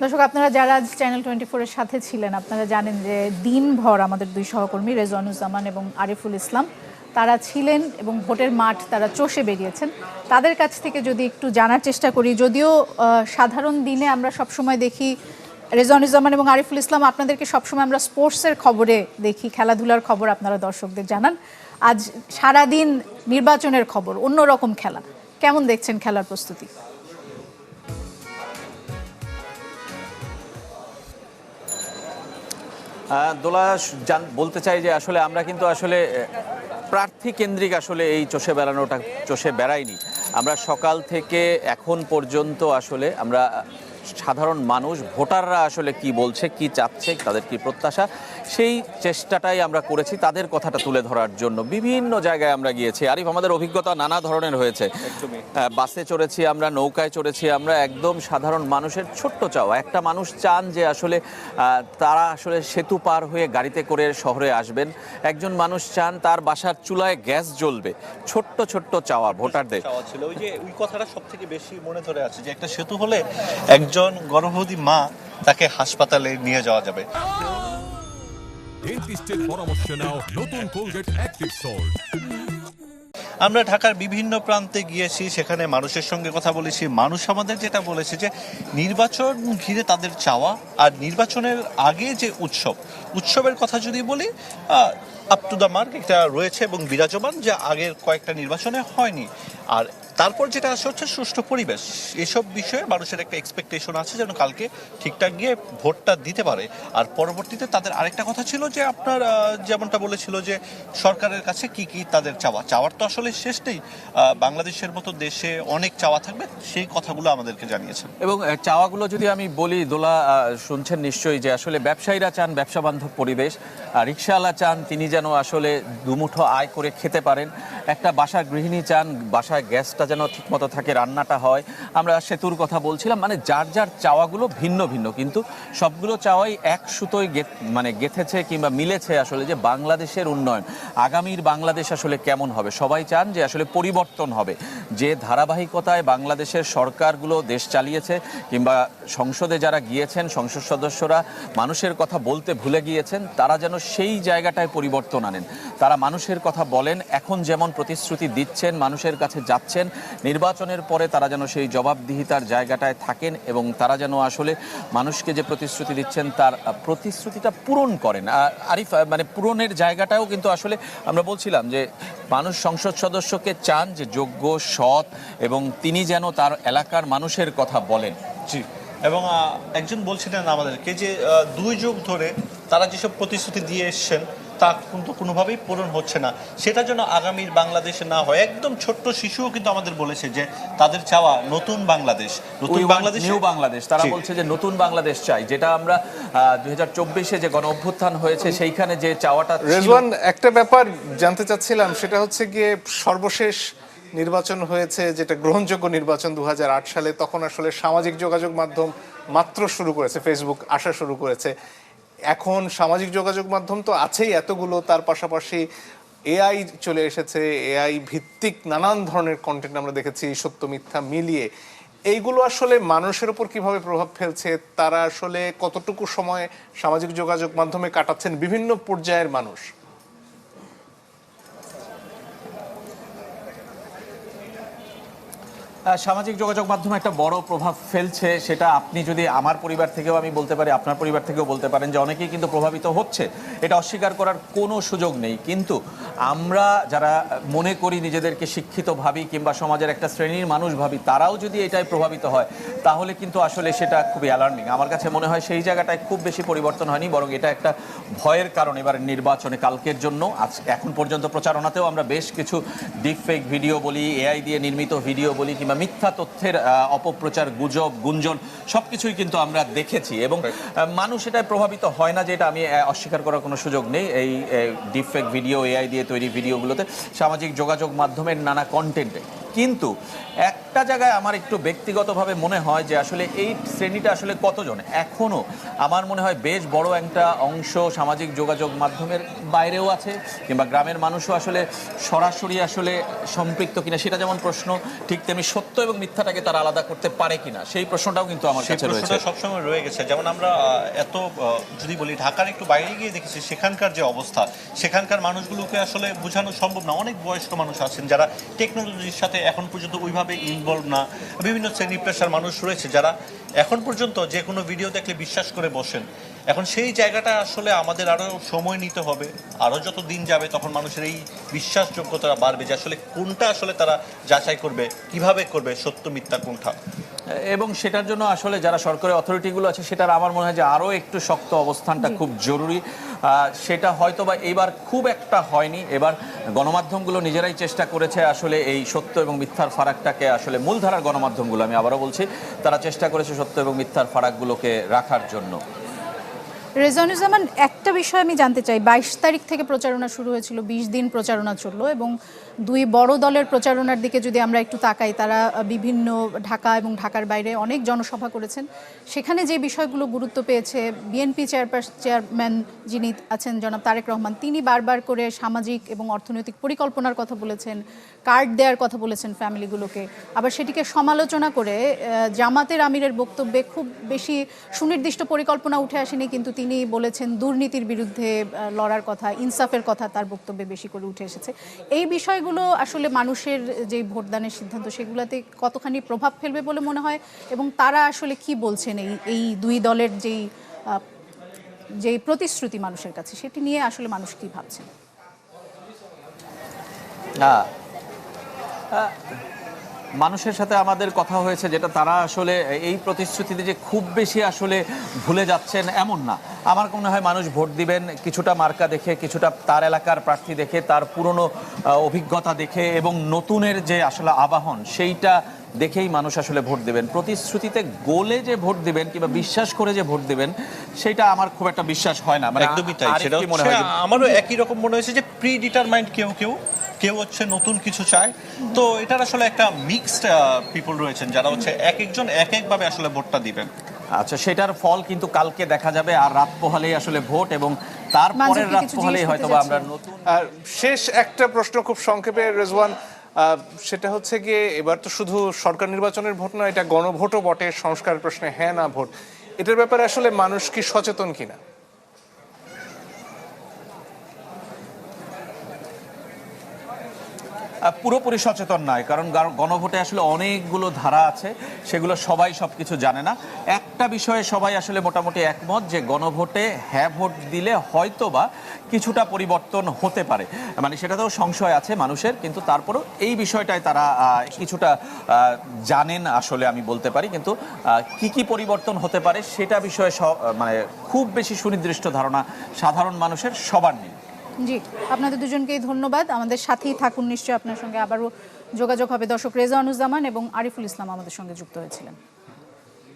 দর্শক, আপনারা যারা আজ চ্যানেল 24 এর সাথে ছিলেন, আপনারা জানেন যে দিনভর আমাদের দুই সহকর্মী রেজওয়ানুজ্জামান এবং আরিফুল ইসলাম তারা ছিলেন এবং ভোটের মাঠ তারা চষে বেরিয়েছেন। তাদের কাছ থেকে যদি একটু জানার চেষ্টা করি, যদিও সাধারণ দিনে আমরা সবসময় দেখি রেজওয়ানুজ্জামান এবং আরিফুল ইসলাম আপনাদেরকে সবসময় আমরা স্পোর্টসের খবরে দেখি, খেলাধুলার খবর আপনারা দর্শকদের জানান। আজ সারাদিন নির্বাচনের খবর, অন্যরকম খেলা। কেমন দেখছেন খেলার প্রস্তুতি? দোলা বলতে চাই যে আসলে আমরা কিন্তু আসলে প্রার্থী কেন্দ্রিক আসলে এই চষে বেড়াইনি। আমরা সকাল থেকে এখন পর্যন্ত আসলে আমরা সাধারণ মানুষ, ভোটাররা আসলে কি বলছে, কি চাচ্ছে, তাদের কি প্রত্যাশা, সেই চেষ্টাটাই আমরা করেছি তাদের কথাটা তুলে ধরার জন্য। বিভিন্ন জায়গায় আমরা গিয়েছি। আরিফ, আমাদের অভিজ্ঞতা নানা ধরনের হয়েছে। বাসে চড়েছি আমরা, নৌকায় চড়েছি আমরা। একদম সাধারণ মানুষের ছোট্ট চাওয়া, একটা মানুষ চান যে আসলে তারা আসলে সেতু পার হয়ে গাড়িতে করে শহরে আসবেন। একজন মানুষ চান তার বাসার চুলায় গ্যাস জ্বলবে। ছোট্ট ছোট্ট চাওয়া ভোটারদের ছিল। ওই কথাটা সব থেকে বেশি মনে ধরে আছে যে একটা সেতু হলে একজন গর্ভবতী মা তাকে হাসপাতালে নিয়ে যাওয়া যাবে। ডেন্টিস্টের পরামর্শ নাও নতুন কোলগেট অ্যাক্টিভ সল্ট। আমরা ঢাকার বিভিন্ন প্রান্তে গিয়েছি, সেখানে মানুষের সঙ্গে কথা বলেছি। মানুষ আমাদের যেটা বলেছে যে নির্বাচন ঘিরে তাদের চাওয়া, আর নির্বাচনের আগে যে উৎসবের কথা যদি বলি, আপ টু দ্য মার্ক একটা রয়েছে এবং বিরাজমান, যে আগের কয়েকটা নির্বাচনে হয়নি। আর তারপর যেটা আসে হচ্ছে সুষ্ঠু পরিবেশ। এসব বিষয়ে মানুষের একটা এক্সপেকটেশন আছে যেন কালকে ঠিকঠাক গিয়ে ভোটটা দিতে পারে। আর পরবর্তীতে তাদের আরেকটা কথা ছিল যে আপনার যেমনটা বলেছিল যে সরকারের কাছে কি কি তাদের চাওয়ার তো আসলে শেষ নেই। বাংলাদেশের মতো দেশে অনেক চাওয়া থাকবে, সেই কথাগুলো আমাদেরকে জানিয়েছেন। এবং চাওয়াগুলো যদি আমি বলি, দোলা শুনছেন নিশ্চয়ই, যে আসলে ব্যবসায়ীরা চান ব্যবসা বান্ধব পরিবেশ, রিক্সাওয়ালা চান তিনি যেন আসলে দুমুঠো আয় করে খেতে পারেন, একটা বাসার গৃহিণী চান বাসায় গ্যাসটা যেন ঠিকমতো থাকে, রান্নাটা হয়। আমরা সেতুর কথা বলছিলাম। মানে যার যার চাওয়াগুলো ভিন্ন ভিন্ন, কিন্তু সবগুলো চাওয়াই এক সুতোয় গেঁথেছে কিংবা মিলেছে আসলে যে বাংলাদেশের উন্নয়ন, আগামীর বাংলাদেশ আসলে কেমন হবে। সবাই চান যে আসলে পরিবর্তন হবে, যে ধারাবাহিকতায় বাংলাদেশের সরকারগুলো দেশ চালিয়েছে কিংবা সংসদে যারা গিয়েছেন সংসদ সদস্যরা মানুষের কথা বলতে ভুলে গিয়েছেন, তারা যেন সেই জায়গাটায় পরিবর্তন আনেন। তারা মানুষের কথা বলেন, এখন যেমন প্রতিশ্রুতি দিচ্ছেন, মানুষের কাছে যাচ্ছেন, নির্বাচনের পরে তারা যেন সেই জবাবদিহিতার জায়গাটায় থাকেন এবং তারা যেন আসলে মানুষকে যে প্রতিশ্রুতি দিচ্ছেন তার প্রতিশ্রুতিটা পূরণ করেন। আরিফ, পূরণের জায়গাটাও কিন্তু আসলে আমরা বলছিলাম যে মানুষ সংসদ সদস্যকে চান যে যোগ্য, সৎ, এবং তিনি যেন তার এলাকার মানুষের কথা বলেন। জি, এবং একজন বলছিলেন আমাদেরকে যে 2 যুগ ধরে তারা যেসব প্রতিশ্রুতি দিয়ে এসছেন তা কিন্তু কোনোভাবেই পূরণ হচ্ছে না। সেটা যেন আগামীর বাংলাদেশে না হয়। একদম ছোট্ট শিশুও কিন্তু আমাদের বলেছে যে তাদের চাওয়া নতুন বাংলাদেশ, নিউ বাংলাদেশ। তারা বলছে যে নতুন বাংলাদেশ চাই, যেটা আমরা 2024-এ যে গণ অভ্যুত্থান হয়েছে সেইখানে যে চাওয়াটা। রেজওয়ান, একটা ব্যাপার জানতে চাচ্ছিলাম, সেটা হচ্ছে গিয়ে সর্বশেষ নির্বাচন হয়েছে যেটা গ্রহণযোগ্য নির্বাচন 2008 সালে, তখন আসলে সামাজিক যোগাযোগ মাধ্যম মাত্র শুরু করেছে, ফেসবুক আসা শুরু করেছে। এখন সামাজিক যোগাযোগ মাধ্যম তো আছেই এতগুলো, তার পাশাপাশি এআই চলে এসেছে, এআই ভিত্তিক নানান ধরনের কন্টেন্ট আমরা দেখেছি, সত্য মিথ্যা মিলিয়ে। এইগুলো আসলে মানুষের উপর কিভাবে প্রভাব ফেলছে, তারা আসলে কতটুকু সময় সামাজিক যোগাযোগ মাধ্যমে কাটাচ্ছেন বিভিন্ন পর্যায়ের মানুষ? সামাজিক যোগাযোগ মাধ্যমে একটা বড় প্রভাব ফেলছে। সেটা আপনি যদি আমার পরিবার থেকেও আমি বলতে পারি, আপনার পরিবার থেকেও বলতে পারেন যে অনেকেই কিন্তু প্রভাবিত হচ্ছে, এটা অস্বীকার করার কোনো সুযোগ নেই। কিন্তু আমরা যারা মনে করি নিজেদেরকে শিক্ষিত ভাবি কিংবা সমাজের একটা শ্রেণীর মানুষ ভাবি, তারাও যদি এটাই প্রভাবিত হয় তাহলে কিন্তু আসলে সেটা খুবই অ্যালার্মিং। আমার কাছে মনে হয় সেই জায়গাটায় খুব বেশি পরিবর্তন হয়নি, বরং এটা একটা ভয়ের কারণ এবার নির্বাচনে কালকের জন্য। এখন পর্যন্ত প্রচারণাতেও আমরা বেশ কিছু ডিপ ফেক ভিডিও বলি, এআই দিয়ে নির্মিত ভিডিও বলি কিংবা মিথ্যা তথ্যের অপপ্রচার, গুজব, গুঞ্জন সবকিছুই কিন্তু আমরা দেখেছি এবং মানুষ এটাই প্রভাবিত হয় না, যে এটা আমি অস্বীকার করার কোনো সুযোগ নেই। এই ডিপফেক ভিডিও, এআই দিয়ে তৈরি ভিডিওগুলোতে, সামাজিক যোগাযোগ মাধ্যমের নানা কন্টেন্টে কিন্তু একটা জায়গায় আমার একটু ব্যক্তিগতভাবে মনে হয় যে আসলে এই শ্রেণীটা আসলে কতজন এখনো আমার মনে হয় বেশ বড় একটা অংশ সামাজিক যোগাযোগ মাধ্যমের বাইরেও আছে, কিংবা গ্রামের মানুষও আসলে সরাসরি আসলে সম্পৃক্ত কিনা সেটা যেমন প্রশ্ন, ঠিক তেমনি সত্য এবং মিথ্যাটাকে তারা আলাদা করতে পারে কিনা সেই প্রশ্নটাও কিন্তু আমার সেই কাছে রয়েছে। প্রশ্নটা সবসময় রয়ে গেছে। যেমন আমরা যদি বলি ঢাকার একটু বাইরে গিয়ে দেখেছি সেখানকার যে অবস্থা, সেখানকার মানুষগুলোকে আসলে বোঝানো সম্ভব না। অনেক বয়স্ক মানুষ আছেন যারা টেকনোলজির সাথে এখন পর্যন্ত ওইভাবে ইনভলভ না, বিভিন্ন শ্রেণী পেশার মানুষ রয়েছে যারা এখন পর্যন্ত যে কোনো ভিডিও দেখলে বিশ্বাস করে বসেন। এখন সেই জায়গাটা আসলে আমাদের আরও সময় নিতে হবে, আরও যত দিন যাবে তখন মানুষের এই বিশ্বাসযোগ্যতা বাড়বে যে আসলে কোনটা আসলে তারা যাচাই করবে, কিভাবে করবে সত্য মিথ্যা কোনটা। এবং সেটার জন্য আসলে যারা সরকারি অথরিটিগুলো আছে সেটার আমার মনে হয় যে আরও একটু শক্ত অবস্থানটা খুব জরুরি। সেটা হয়তো বা এবার খুব একটা হয়নি। এবার গণমাধ্যমগুলো নিজেরাই চেষ্টা করেছে আসলে এই সত্য এবং মিথ্যার ফারাকটাকে, আসলে মূলধারার গণমাধ্যমগুলো আমি আবারও বলছি, তারা চেষ্টা করেছে সত্য এবং মিথ্যার ফারাকগুলোকে রাখার জন্য। রেজানুজ্জামান, একটা বিষয় আমি জানতে চাই, 22 তারিখ থেকে প্রচারণা শুরু হয়েছিল, 20 দিন প্রচারণা চললো এবং দুই বড় দলের প্রচারণার দিকে যদি আমরা একটু তাকাই, তারা বিভিন্ন ঢাকা এবং ঢাকার বাইরে অনেক জনসভা করেছেন। সেখানে যে বিষয়গুলো গুরুত্ব পেয়েছে, বিএনপি চেয়ারম্যান যিনি আছেন জনাব তারেক রহমান, তিনি বারবার করে সামাজিক এবং অর্থনৈতিক পরিকল্পনার কথা বলেছেন, কার্ড দেওয়ার কথা বলেছেন ফ্যামিলিগুলোকে। আবার সেটিকে সমালোচনা করে জামাতের আমিরের বক্তব্যে খুব বেশি সুনির্দিষ্ট পরিকল্পনা উঠে আসেনি, কিন্তু তিনি বলেছেন দুর্নীতির বিরুদ্ধে লড়ার কথা, ইনসাফের কথা তার বক্তব্যে বেশি করে উঠে এসেছে। এই বিষয়গুলো আসলে মানুষের যে ভোটদানের সিদ্ধান্ত সেগুলোতে কতখানি প্রভাব ফেলবে বলে মনে হয়, এবং তারা আসলে কি বলছেন এই দুই দলের যেই প্রতিশ্রুতি মানুষের কাছে, সেটি নিয়ে আসলে মানুষ কি ভাবছেন? মানুষের সাথে আমাদের কথা হয়েছে, যেটা তারা আসলে এই প্রতিশ্রুতিতে যে খুব বেশি আসলে ভুলে যাচ্ছেন এমন না। আমার মনে হয় মানুষ ভোট দিবেন কিছুটা মার্কা দেখে, কিছুটা তার এলাকার প্রার্থী দেখে, তার পুরনো অভিজ্ঞতা দেখে এবং নতুনের যে আসলে আবাহন সেইটা দেখেই মানুষ আসলে ভোট দেবেন। প্রতিশ্রুতিতে গোলে যে ভোট দিবেন কিংবা বিশ্বাস করে যে ভোট দিবেন সেটা আমার খুব একটা বিশ্বাস হয় না। একদমই তাই। সেটা মনে হয় আমারও একই রকম মনে হয়েছে যে প্রি ডিটারমাইন্ড কেউ হচ্ছে নতুন কিছু চায়। তো এটার আসলে একটা মিক্সড পিপল রয়েছেন যারা হচ্ছে এক একজন এক একভাবে আসলে ভোটটা দিবেন। আচ্ছা, সেটার ফল কিন্তু কালকে দেখা যাবে। আর রাত পোহালেই আসলে ভোট, এবং তারপরের রাত পোহালেই হয়তো আমরা নতুন। আর শেষ একটা প্রশ্ন খুব সংক্ষেপে রেজওয়ান, সেটা হচ্ছে গিয়ে এবার তো শুধু সরকার নির্বাচনের ভোট নয়, এটা গণভোটও বটে, সংস্কার প্রশ্নে হ্যাঁ না ভোট, এটার ব্যাপারে আসলে মানুষ কি সচেতন কিনা? পুরোপুরি সচেতন নয়, কারণ গণভোটে আসলে অনেকগুলো ধারা আছে, সেগুলো সবাই সবকিছু জানে না। একটা বিষয়ে সবাই আসলে মোটামুটি একমত যে গণভোটে হ্যাঁ ভোট দিলে হয়তো বা কিছুটা পরিবর্তন হতে পারে, মানে সেটাতেও সংশয় আছে মানুষের, কিন্তু তারপরও এই বিষয়টায় তারা কিছুটা জানেন আসলে আমি বলতে পারি। কিন্তু কি পরিবর্তন হতে পারে সেটা বিষয়ে মানে খুব বেশি সুনির্দিষ্ট ধারণা সাধারণ মানুষের সবার নেই। জি, আপনাদের দুজনকেই ধন্যবাদ। আমাদের সাথেই থাকুন, নিশ্চয়ই আপনার সঙ্গে আবারও যোগাযোগ হবে। দর্শক, রেজানুজ্জামান এবং আরিফুল ইসলাম আমাদের সঙ্গে যুক্ত হয়েছিলেন।